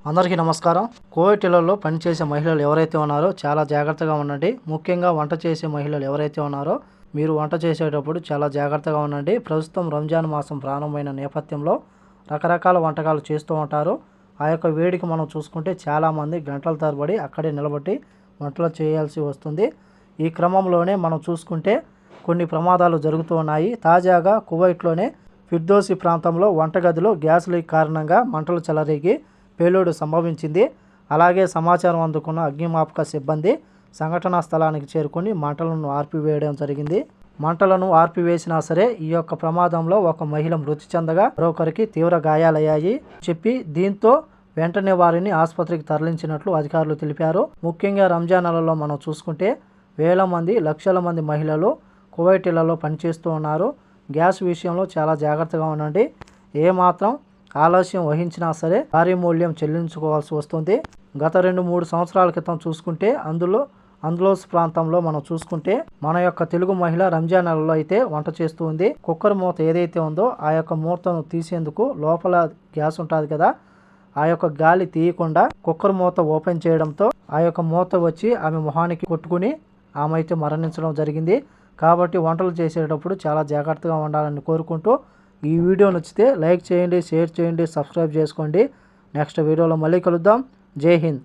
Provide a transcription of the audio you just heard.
అందరికీ నమస్కారం. కోవిడ్లలో పనిచేసే మహిళలు ఎవరైతే ఉన్నారో చాలా జాగ్రత్తగా ఉండండి. ముఖ్యంగా వంట చేసే మహిళలు ఎవరైతే ఉన్నారో మీరు వంట చేసేటప్పుడు చాలా జాగ్రత్తగా ఉండండి. ప్రస్తుతం రంజాన్ మాసం ప్రారంభమైన నేపథ్యంలో రకరకాల వంటకాలు చేస్తూ ఉంటారు. ఆ యొక్క వేడికి మనం చూసుకుంటే చాలామంది గంటల తరబడి అక్కడే నిలబడి వంటలు చేయాల్సి వస్తుంది. ఈ క్రమంలోనే మనం చూసుకుంటే కొన్ని ప్రమాదాలు జరుగుతూ ఉన్నాయి. తాజాగా కువైట్లోనే ఫిర్దోసి ప్రాంతంలో వంటగదిలో గ్యాస్ లీక్ కారణంగా మంటలు చెలరేగి పేలుడు సంభవించింది. అలాగే సమాచారం అందుకున్న అగ్నిమాపక సిబ్బంది సంఘటనా స్థలానికి చేరుకుని మంటలను ఆర్పివేయడం జరిగింది. మంటలను ఆర్పివేసినా సరే ఈ యొక్క ప్రమాదంలో ఒక మహిళ మృతి చెందగా మరొకరికి తీవ్ర గాయాలయ్యాయి దీంతో వెంటనే వారిని ఆసుపత్రికి తరలించినట్లు అధికారులు తెలిపారు. ముఖ్యంగా రంజాన్ నెలలో మనం చూసుకుంటే వేల మంది లక్షల మంది మహిళలు కువైటీలలో పనిచేస్తూ ఉన్నారు. గ్యాస్ విషయంలో చాలా జాగ్రత్తగా ఉండండి. ఏమాత్రం ఆలస్యం వహించినా సరే భారీ మూల్యం చెల్లించుకోవాల్సి వస్తుంది. గత 2-3 సంవత్సరాల క్రితం చూసుకుంటే అందులోస్ ప్రాంతంలో మనం చూసుకుంటే మన యొక్క తెలుగు మహిళ రంజాన్ నెలలో అయితే వంట చేస్తూ ఉంది. కుక్కర్ మూత ఏదైతే ఉందో ఆ యొక్క మూతను తీసేందుకు లోపల గ్యాస్ ఉంటుంది కదా, ఆ యొక్క గాలి తీయకుండా కుక్కర్ మూత ఓపెన్ చేయడంతో ఆ యొక్క మూత వచ్చి ఆమె మొహానికి కొట్టుకుని ఆమె అయితే మరణించడం జరిగింది. కాబట్టి వంటలు చేసేటప్పుడు చాలా జాగ్రత్తగా ఉండాలని కోరుకుంటూ ఈ వీడియో నచ్చితే లైక్ చేయండి, షేర్ చేయండి, సబ్స్క్రైబ్ చేసుకోండి. నెక్స్ట్ వీడియోలో మళ్ళీ కలుద్దాం. జై హింద్.